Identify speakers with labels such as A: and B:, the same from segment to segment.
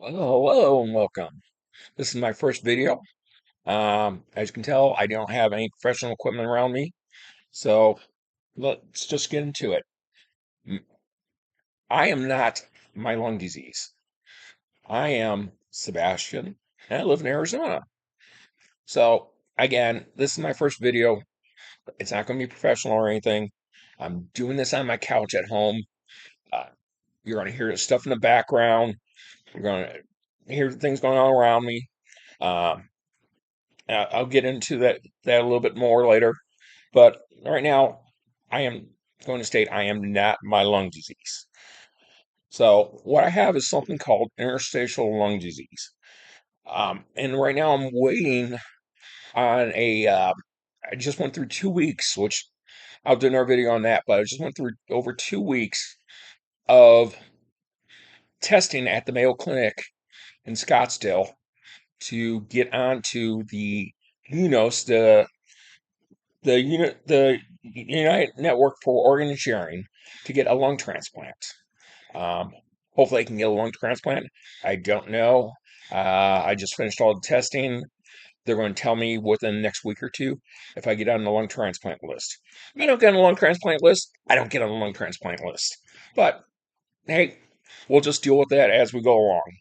A: Hello and welcome. This is my first video. As you can tell, I don't have any professional equipment around me, so let's just get into it. M- I am not my lung disease. I am Sebastian, and I live in Arizona. So again, this is my first video. It's not going to be professional or anything. I'm doing this on my couch at home. Uh, you're going to hear stuff in the background. You're going to hear things going on around me. Um, I'll get into that a little bit more later. But right now, I am going to state I am not my lung disease. So what I have is something called interstitial lung disease. And right now I'm waiting on I just went through 2 weeks, which I'll do another video on that, but I just went through over 2 weeks of testing at the Mayo Clinic in Scottsdale to get onto the UNOS, the United Network for Organ Sharing, to get a lung transplant. Um, Hopefully, I can get a lung transplant. I don't know. I just finished all the testing. They're going to tell me within the next week or two if I get on the lung transplant list. If I don't get on the lung transplant list, I don't get on the lung transplant list. But hey, we'll just deal with that as we go along.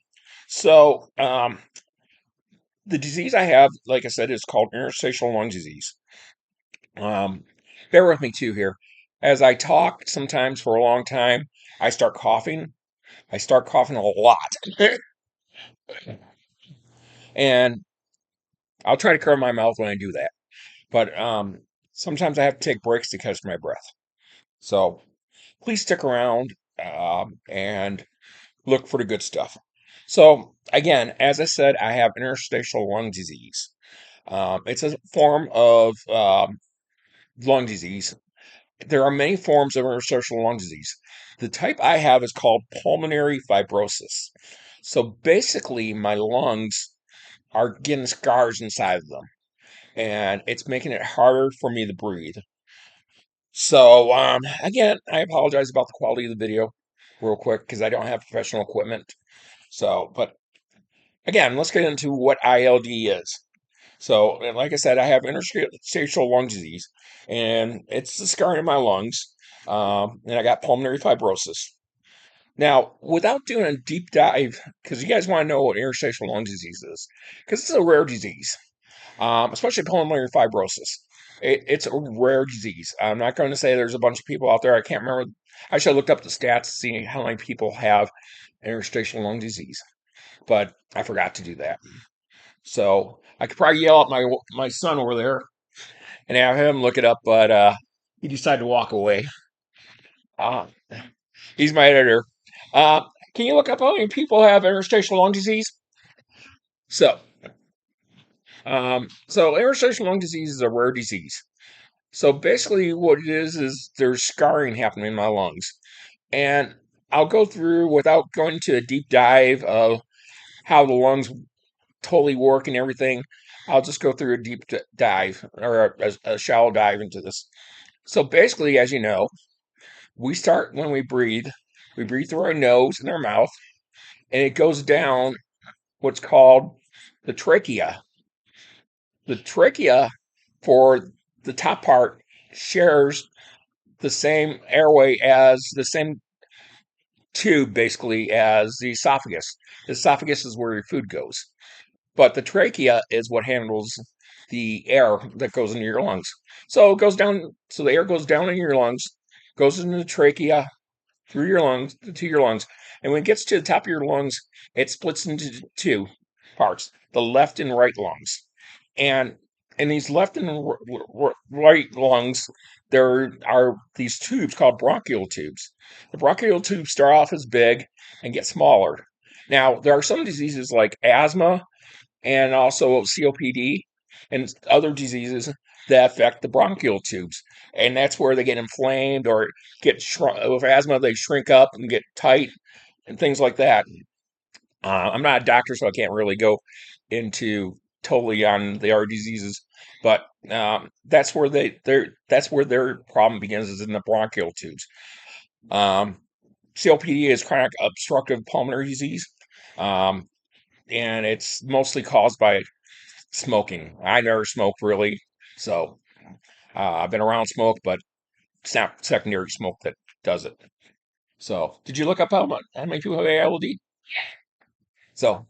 A: So, the disease I have, like I said, is called interstitial lung disease. Um, Bear with me too here. As I talk, sometimes for a long time, I start coughing. I start coughing a lot. And I'll try to cover my mouth when I do that. But sometimes I have to take breaks to catch my breath. So please stick around and look for the good stuff. So, again, as I said, I have interstitial lung disease. It's a form of lung disease. There are many forms of interstitial lung disease. The type I have is called pulmonary fibrosis. So basically, my lungs are getting scars inside of them, and it's making it harder for me to breathe. So, again, I apologize about the quality of the video real quick because I don't have professional equipment. So, but again, let's get into what ILD is. So, like I said, I have interstitial lung disease, and it's the scarring in my lungs, and I got pulmonary fibrosis. Now, without doing a deep dive, because you guys want to know what interstitial lung disease is, because it's a rare disease, especially pulmonary fibrosis. It's a rare disease. I'm not going to say there's a bunch of people out there. I can't remember. I should have looked up the stats to see how many people have interstitial lung disease, but I forgot to do that. So I could probably yell at my son over there and have him look it up, but he decided to walk away. Uh, he's my editor. Uh, can you look up how many people have interstitial lung disease? So, so interstitial lung disease is a rare disease. So basically, what it is there's scarring happening in my lungs, and I'll go through without going to a deep dive of how the lungs totally work and everything. I'll just go through a deep dive or a shallow dive into this. So basically, as you know, we start when we breathe. We breathe through our nose and our mouth, and it goes down what's called the trachea. The trachea, for the top part, shares the same airway as the same tube, basically, as the esophagus. The esophagus is where your food goes, but the trachea is what handles the air that goes into your lungs. So it goes down, so the air goes down in your lungs, goes into the trachea, through your lungs to your lungs, and when it gets to the top of your lungs, it splits into two parts: the left and right lungs. And in these left and right lungs, there are these tubes called bronchial tubes. The bronchial tubes start off as big and get smaller. Now, there are some diseases like asthma and also COPD and other diseases that affect the bronchial tubes. And that's where they get inflamed or get shrunk. With asthma, they shrink up and get tight and things like that. I'm not a doctor, so I can't really go into totally on the other diseases, but that's where their problem begins, is in the bronchial tubes. Um, COPD is chronic obstructive pulmonary disease. and it's mostly caused by smoking. I never smoked really, so I've been around smoke, but it's not secondary smoke that does it. So, did you look up how many people have ALD? So,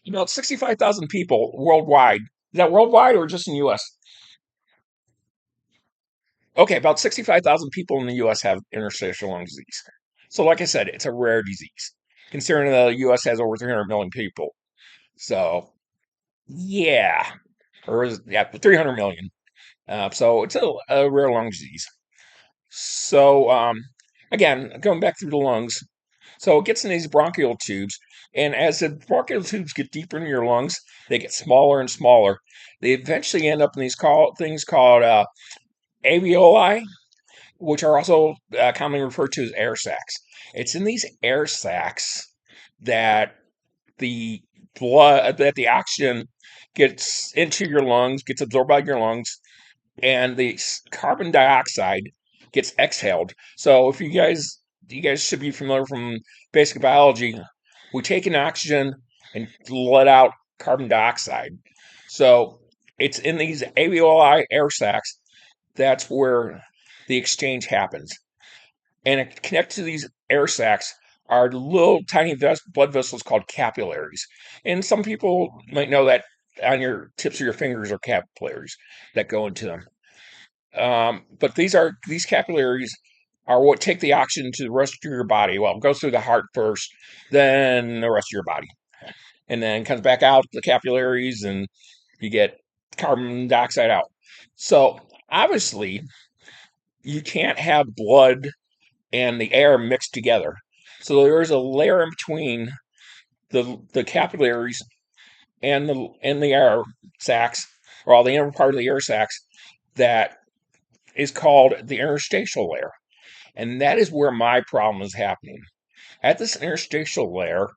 A: about 65,000 people worldwide. Is that worldwide or just in the U.S.? Okay, about 65,000 people in the U.S. have interstitial lung disease. So, like I said, it's a rare disease, considering the U.S. has over 300 million people. So, yeah, yeah, 300 million. So it's a rare lung disease. So again, going back through the lungs, so it gets in these bronchial tubes, and as the bronchial tubes get deeper into your lungs, they get smaller and smaller. They eventually end up in things called alveoli, which are also commonly referred to as air sacs. It's in these air sacs that the oxygen gets into your lungs, gets absorbed by your lungs, and the carbon dioxide gets exhaled. So if you guys should be familiar from basic biology. We take in oxygen and let out carbon dioxide. So it's in these alveoli air sacs that's where the exchange happens. And it connected to these air sacs are little tiny blood vessels called capillaries. And some people might know that on your tips of your fingers are capillaries that go into them. But these capillaries are what take the oxygen to the rest of your body. Well, it goes through the heart first, then the rest of your body, and then comes back out the capillaries, and you get carbon dioxide out. So obviously, you can't have blood and the air mixed together. So there's a layer in between the capillaries and the air sacs, or all the inner part of the air sacs that is called the interstitial layer. And that is where my problem is happening. At this interstitial layer,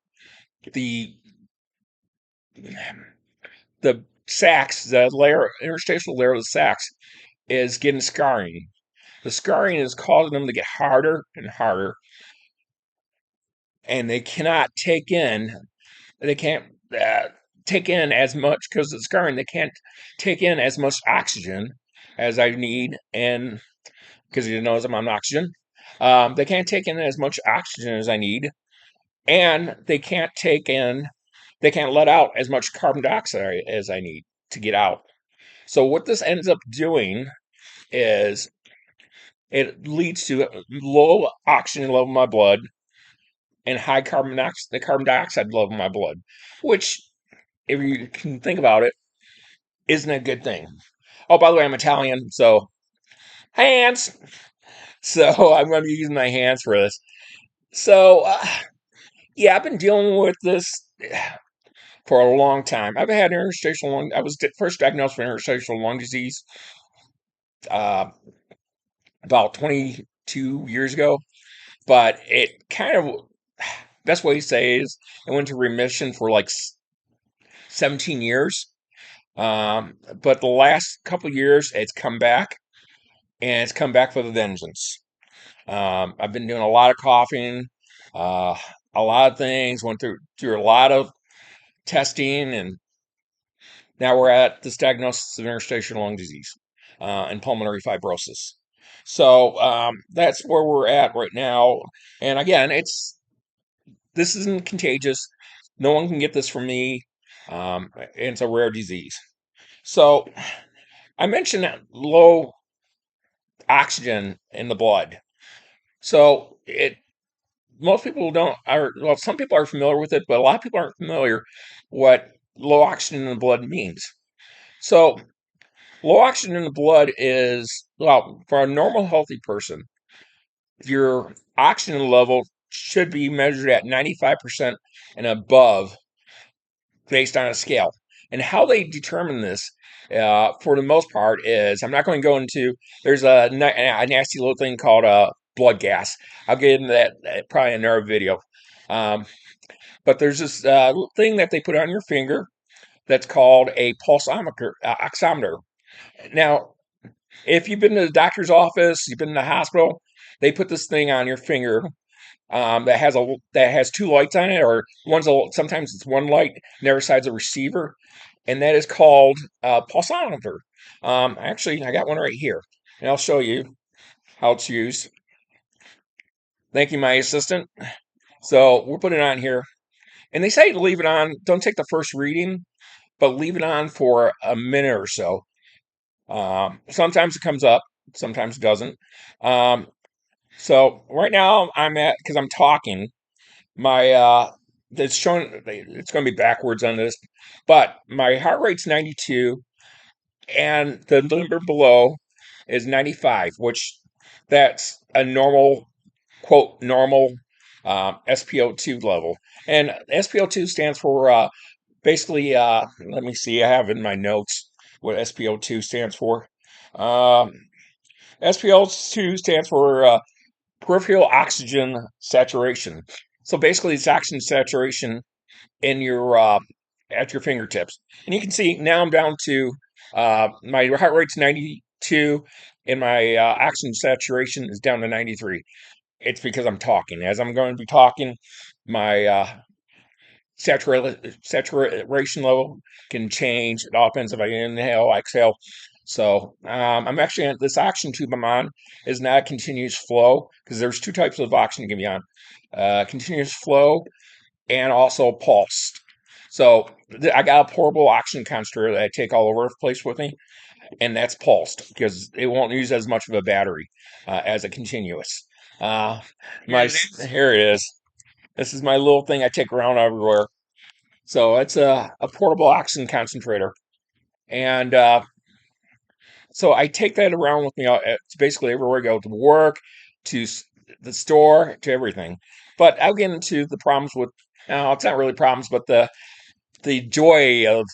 A: the interstitial layer of the sacs is getting scarring. The scarring is causing them to get harder and harder, and they can't take in as much because of the scarring. They can't take in as much oxygen as I need, and because you know I'm on oxygen, they can't take in as much oxygen as I need, and they can't let out as much carbon dioxide as I need to get out. So what this ends up doing is it leads to low oxygen level in my blood and the carbon dioxide level in my blood, which, if you can think about it, isn't a good thing. Oh, by the way, I'm Italian, so hands. So I'm going to be using my hands for this. So yeah, I've been dealing with this for a long time. I've had interstitial lung. I was first diagnosed with interstitial lung disease uh, about 22 years ago, but it kind of best way to say is it went to remission for like 17 years. But the last couple years, it's come back, and it's come back with a vengeance. I've been doing a lot of coughing, uh, a lot of things. Went through a lot of testing, and now we're at this diagnosis of interstitial lung disease and pulmonary fibrosis. So that's where we're at right now. And again, this isn't contagious. No one can get this from me. And it's a rare disease. So I mentioned that low oxygen in the blood. So it most people don't are well, some people are familiar with it, but a lot of people aren't familiar what low oxygen in the blood means. So low oxygen in the blood is, well, for a normal healthy person, your oxygen level should be measured at 95% and above based on a scale. And how they determine this, for the most part, is I'm not going to go into. There's a nasty little thing called blood gas. I'll get into that probably in another video. Um, but there's this thing that they put on your finger that's called a pulsometer, oximeter. Now, if you've been to the doctor's office, you've been in the hospital, They put this thing on your finger that has two lights on it, or sometimes it's one light, and the other side's a receiver, and that is called pulsometer. Actually, I got one right here, and I'll show you how it's used. Thank you, my assistant. So we'll put it on here, and they say to leave it on. Don't take the first reading, but leave it on for a minute or so. Sometimes it comes up, sometimes it doesn't. Um, so right now because I'm talking. My it's showing it's going to be backwards on this, but my heart rate's 92, and the number below is 95, which that's a normal, quote, normal SpO2 level. And SpO2 stands for basically, let me see, I have in my notes what SpO2 stands for. Um, SpO2 stands for peripheral oxygen saturation. So basically, it's oxygen saturation in your at your fingertips. And you can see now I'm down to my heart rate's 92, and my oxygen saturation is down to 93. It's because I'm talking. As I'm going to be talking, my saturation level can change. It all depends if I inhale, exhale. So I'm actually on this oxygen tube I'm on is not a continuous flow, because there's two types of oxygen to give you on continuous flow and also pulsed. So I got a portable oxygen concentrator that I take all over the place with me, and that's pulsed because it won't use as much of a battery as a continuous. Uh, Here it is. This is my little thing I take around everywhere. So it's a portable oxygen concentrator, and so I take that around with me. It's basically everywhere I go, to work, to the store, to everything. But I'll get into the problems with. No, it's not really problems, but the joy of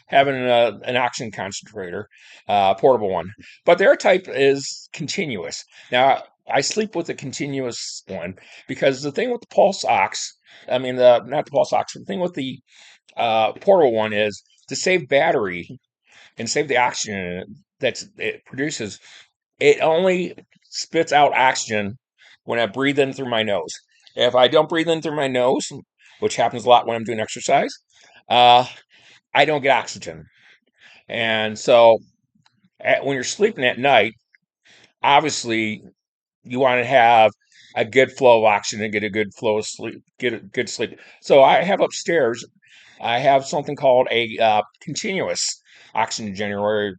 A: having an oxygen concentrator, portable one. But their type is continuous. Now, I sleep with a continuous one because the thing with the pulse ox, I mean, not the pulse ox, the thing with the portable one is to save battery and save the oxygen that it produces. It only spits out oxygen when I breathe in through my nose. If I don't breathe in through my nose, which happens a lot when I'm doing exercise, uh, I don't get oxygen. And so when you're sleeping at night, obviously you want to have a good flow of oxygen and get a good flow of sleep, get a good sleep. So I have upstairs, I have something called a continuous oxygen generator.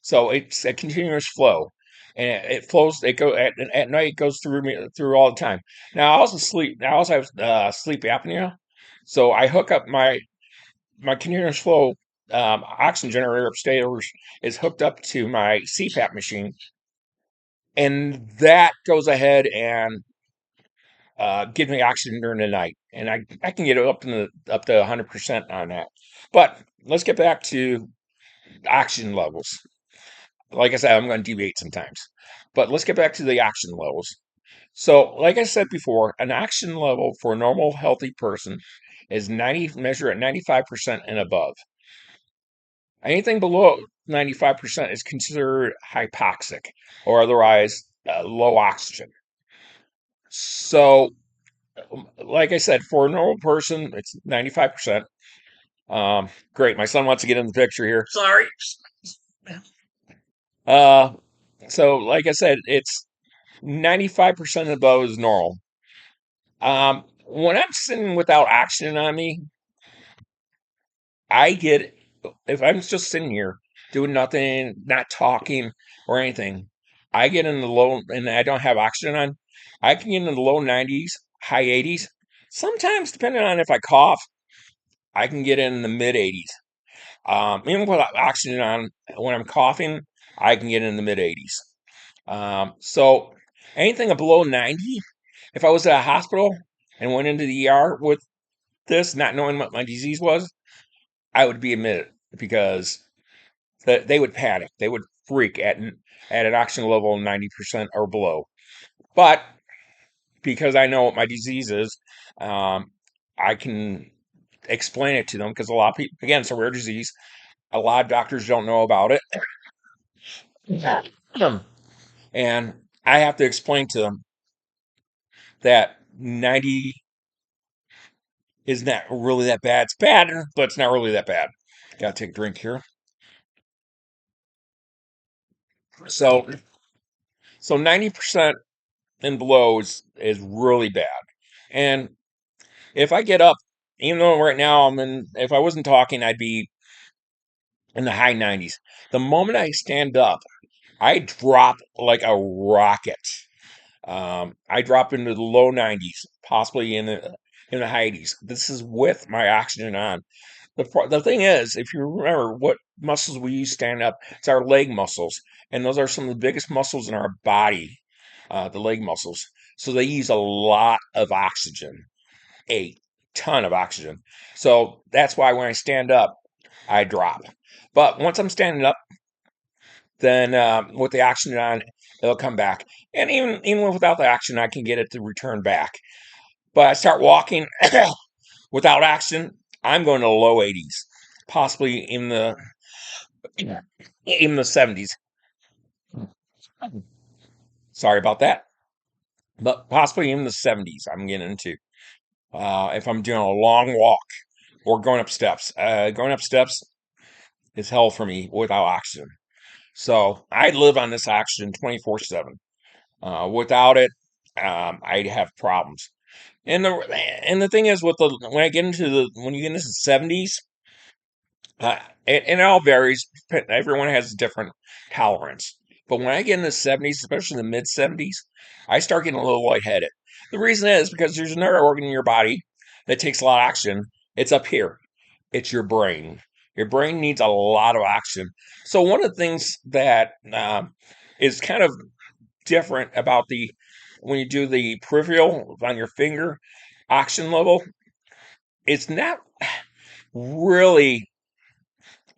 A: So it's a continuous flow, and it flows. It go at night. It goes through me through all the time. Now I also sleep. I also have sleep apnea, so I hook up my continuous flow oxygen generator upstairs is hooked up to my CPAP machine, and that goes ahead and gives me oxygen during the night, and I can get it up to 100% on that. But let's get back to oxygen levels. Like I said, I'm going to deviate sometimes, but let's get back to the oxygen levels. So, like I said before, an oxygen level for a normal, healthy person is 90, measure at 95% and above. Anything below 95% is considered hypoxic, or otherwise low oxygen. So, like I said, for a normal person, it's 95%. Great. My son wants to get in the picture here. Sorry. Uh, so, like I said, it's 95% above is normal. When I'm sitting without oxygen on me, I get, if I'm just sitting here doing nothing, not talking or anything, I get in the low, and I don't have oxygen on, I can get in the low 90s, high 80s. Sometimes, depending on if I cough, I can get in the mid 80s. Even without oxygen on, when I'm coughing, I can get in the mid 80s. So anything below 90, if I was at a hospital and went into the ER with this, not knowing what my disease was, I would be admitted because they would panic. They would freak at an oxygen level of 90% or below. But because I know what my disease is, I can explain it to them, because a lot of people, again, it's a rare disease. A lot of doctors don't know about it. And I have to explain to them that 90 is not really that bad. It's bad, but it's not really that bad. Gotta take a drink here. So, so 90% and below is really bad. And if I get up, even though right now if I wasn't talking, I'd be in the high 90s. The moment I stand up, I drop like a rocket. I drop into the low 90s, possibly in the high 80s. This is with my oxygen on. The thing is, if you remember what muscles we use stand up, it's our leg muscles, and those are some of the biggest muscles in our body, the leg muscles. So they use a lot of oxygen, a ton of oxygen. So that's why when I stand up, I drop. But once I'm standing up, then with the oxygen on, it'll come back. And even without the oxygen, I can get it to return back. But I start walking without oxygen, I'm going to the low 80s, possibly in the 70s. Sorry about that, but possibly in the 70s. I'm getting into if I'm doing a long walk or going up steps. Going up steps is hell for me without oxygen. So I live on this oxygen 24/7. Without it, I'd have problems. And the thing is, when I get into when you get into the 70s, it all varies. Everyone has a different tolerance. But when I get in the 70s, especially the mid 70s, I start getting a little lightheaded. The reason is because there's another organ in your body that takes a lot of oxygen. It's up here. It's your brain. Your brain needs a lot of oxygen. So one of the things that is kind of different about the when you do the peripheral on your finger oxygen level, it's not really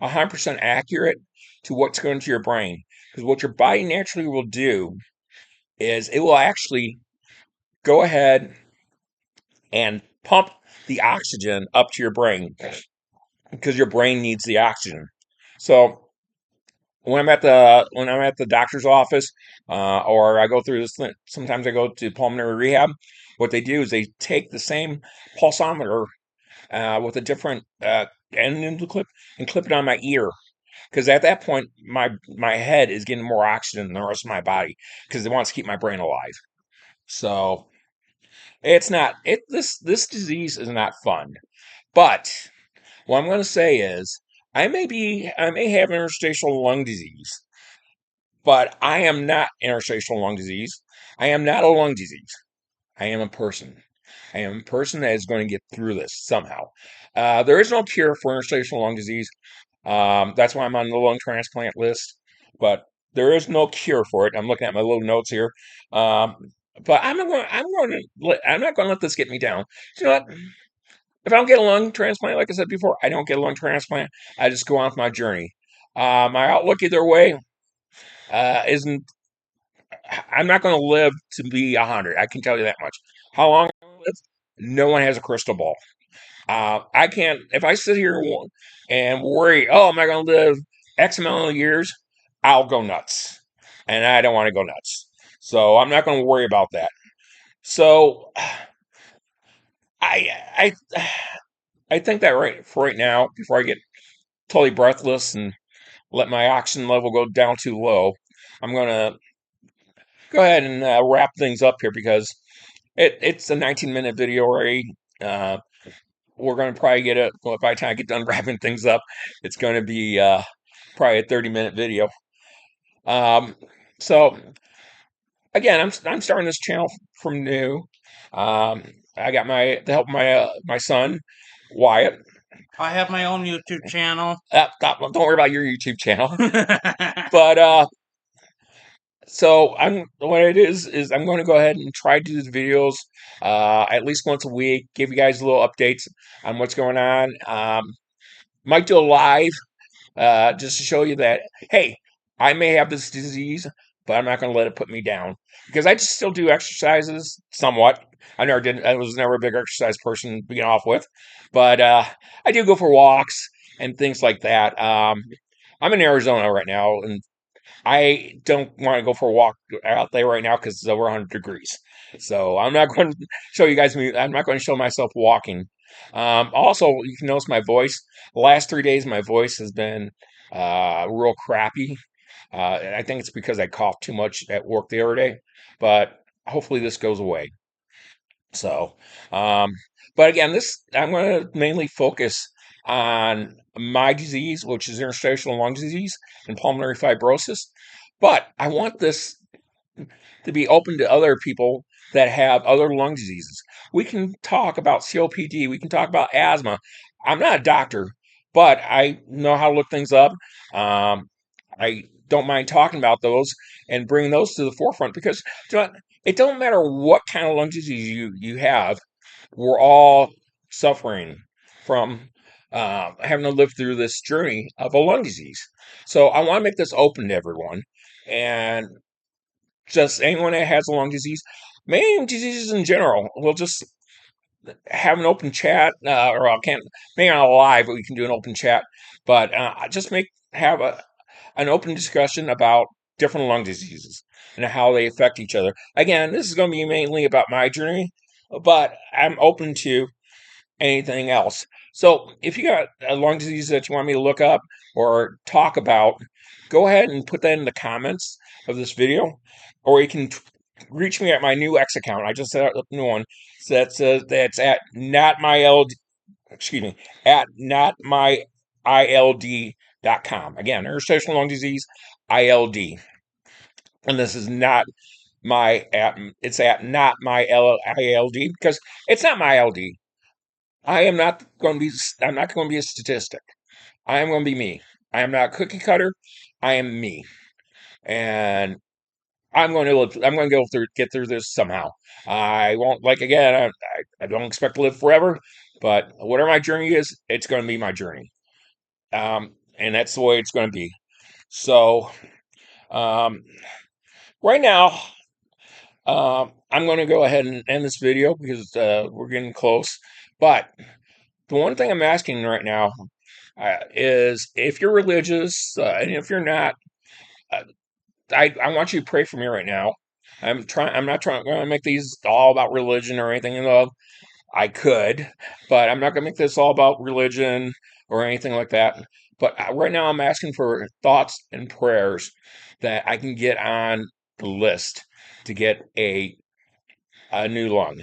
A: 100% accurate to what's going to your brain. Because what your body naturally will do is it will actually go ahead and pump the oxygen up to your brain because your brain needs the oxygen. So when I'm at the doctor's office, or I go through this, sometimes I go to pulmonary rehab. What they do is they take the same pulsometer with a different end clip and clip it on my ear because at that point my head is getting more oxygen than the rest of my body because it wants to keep my brain alive. So it's not it this disease is not fun. But what I'm going to say is I may have interstitial lung disease, but I am not interstitial lung disease. I am not a lung disease. I am a person. I am a person that is going to get through this somehow. There is no cure for interstitial lung disease. That's why I'm on the lung transplant list. But there is no cure for it. I'm looking at my little notes here. Um, but I'm not going to let this get me down. You know what? If I don't get a lung transplant, like I said before, I don't get a lung transplant. I just go on with my journey. My outlook either way isn't. I'm not going to live to be 100. I can tell you that much. How long I live? No one has a crystal ball. I can't, if I sit here and worry, oh, am I going to live X amount of years? I'll go nuts. And I don't want to go nuts. So I'm not going to worry about that. So I, I, I think that right now, before I get totally breathless and let my oxygen level go down too low, I'm going to go ahead and wrap things up here because it's a 19-minute video already. Uh, we're going to probably get it. Well, by the time I get done wrapping things up, it's going to be probably a 30-minute video. Um, so again, I'm starting this channel from new. Um, I got the help of my son Wyatt.
B: I have my own YouTube channel.
A: Don't worry about your YouTube channel. But so what it is I'm going to go ahead and try to do these videos at least once a week, give you guys little updates on what's going on. Might do a live just to show you that, hey, I may have this disease, but I'm not going to let it put me down because I just still do exercises somewhat. I was never a big exercise person to begin off with, but I do go for walks and things like that. I'm in Arizona right now, and I don't want to go for a walk out there right now because it's over 100 degrees. So I'm not going to show you guys me. I'm not going to show myself walking. Also, you can notice my voice. The last 3 days, my voice has been real crappy. I think it's because I coughed too much at work the other day, but hopefully this goes away. So, um, but again, this I'm going to mainly focus on my disease, which is interstitial lung disease and pulmonary fibrosis. But I want this to be open to other people that have other lung diseases. We can talk about COPD, we can talk about asthma. I'm not a doctor, but I know how to look things up. Um, I don't mind talking about those and bringing those to the forefront because it don't matter what kind of lung disease you have. We're all suffering from having to live through this journey of a lung disease. So I want to make this open to everyone, and just anyone that has a lung disease, maybe diseases in general. We'll just have an open chat, or I can't, maybe not live, but we can do an open chat. But just have an open discussion about different lung diseases and how they affect each other. Again, this is going to be mainly about my journey, but I'm open to anything else. So if you got a lung disease that you want me to look up or talk about, go ahead and put that in the comments of this video, or you can reach me at my new X account. I just set up a new one. So that's at not my LD, excuse me, at notmyild.com. Again, interstitial lung disease, ILD, and this is not my at. It's at not my ILD because it's not my LD. I am not going to be. I'm not going to be a statistic. I am going to be me. I am not cookie cutter. I am me, and I'm going to live. I'm going to get through this somehow. I won't like again. I don't expect to live forever, but whatever my journey is, it's going to be my journey, and that's the way it's going to be. So um, right now, I'm going to go ahead and end this video because we're getting close. But the one thing I'm asking right now is if you're religious, and if you're not, uh, I want you to pray for me right now. I'm not trying to make these all about religion or anything. I could, but I'm not going to make this all about religion or anything like that. But right now, I'm asking for thoughts and prayers that I can get on the list to get a new lung.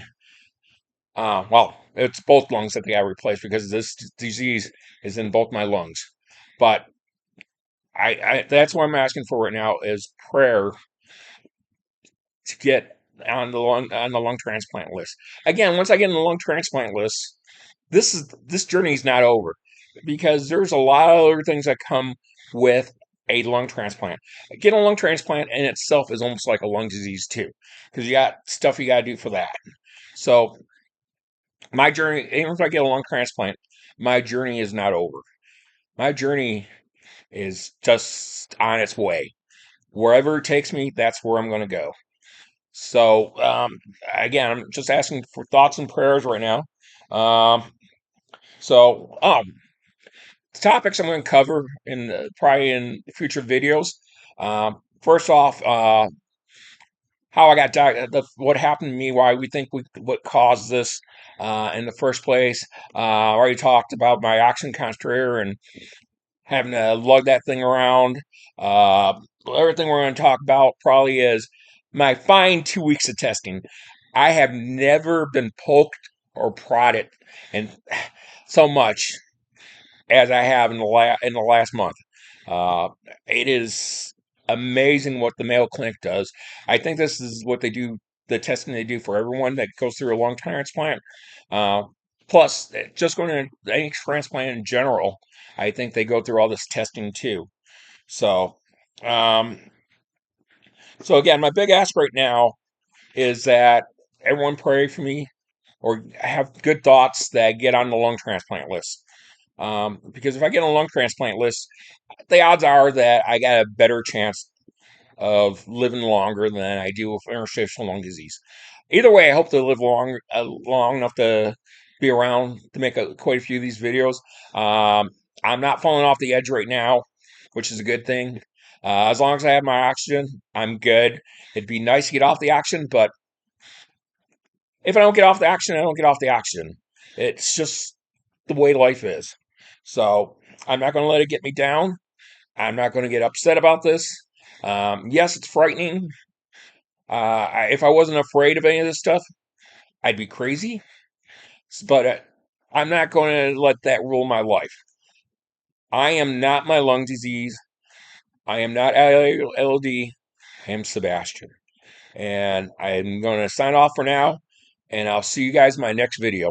A: Well, it's both lungs that they got replaced because this disease is in both my lungs. But I that's what I'm asking for right now is prayer to get on the lung transplant list. Again, once I get on the lung transplant list, this journey is not over because there's a lot of other things that come with a lung transplant. Getting a lung transplant in itself is almost like a lung disease too, because you got stuff you got to do for that. So my journey, even if I get a lung transplant, my journey is not over. My journey is just on its way. Wherever it takes me, that's where I'm going to go. So, again, I'm just asking for thoughts and prayers right now. Um, so, the topics I'm going to cover probably in future videos. First off, how I got what happened to me, why we think what caused this in the first place. I already talked about my oxygen concentrator and having to lug that thing around. Everything we're going to talk about probably is my fine 2 weeks of testing. I have never been poked or prodded and so much as I have in the last month. Uh, it is amazing what the Mayo Clinic does. I think this is what they do, the testing they do for everyone that goes through a lung transplant. Uh, Plus, just going to any transplant in general, I think they go through all this testing too. So, um, so again, my big ask right now is that everyone pray for me or have good thoughts that get on the lung transplant list. Because if I get on a lung transplant list, the odds are that I got a better chance of living longer than I do with interstitial lung disease. Either way, I hope to live long enough to be around to make quite a few of these videos. I'm not falling off the edge right now, which is a good thing. As long as I have my oxygen, I'm good. It'd be nice to get off the oxygen, but if I don't get off the oxygen, I don't get off the oxygen. It's just the way life is. So I'm not going to let it get me down. I'm not going to get upset about this. Yes, it's frightening. If I wasn't afraid of any of this stuff, I'd be crazy. But I'm not going to let that rule my life. I am not my lung disease. I am not LLD. I am Sebastian. And I'm going to sign off for now. And I'll see you guys in my next video.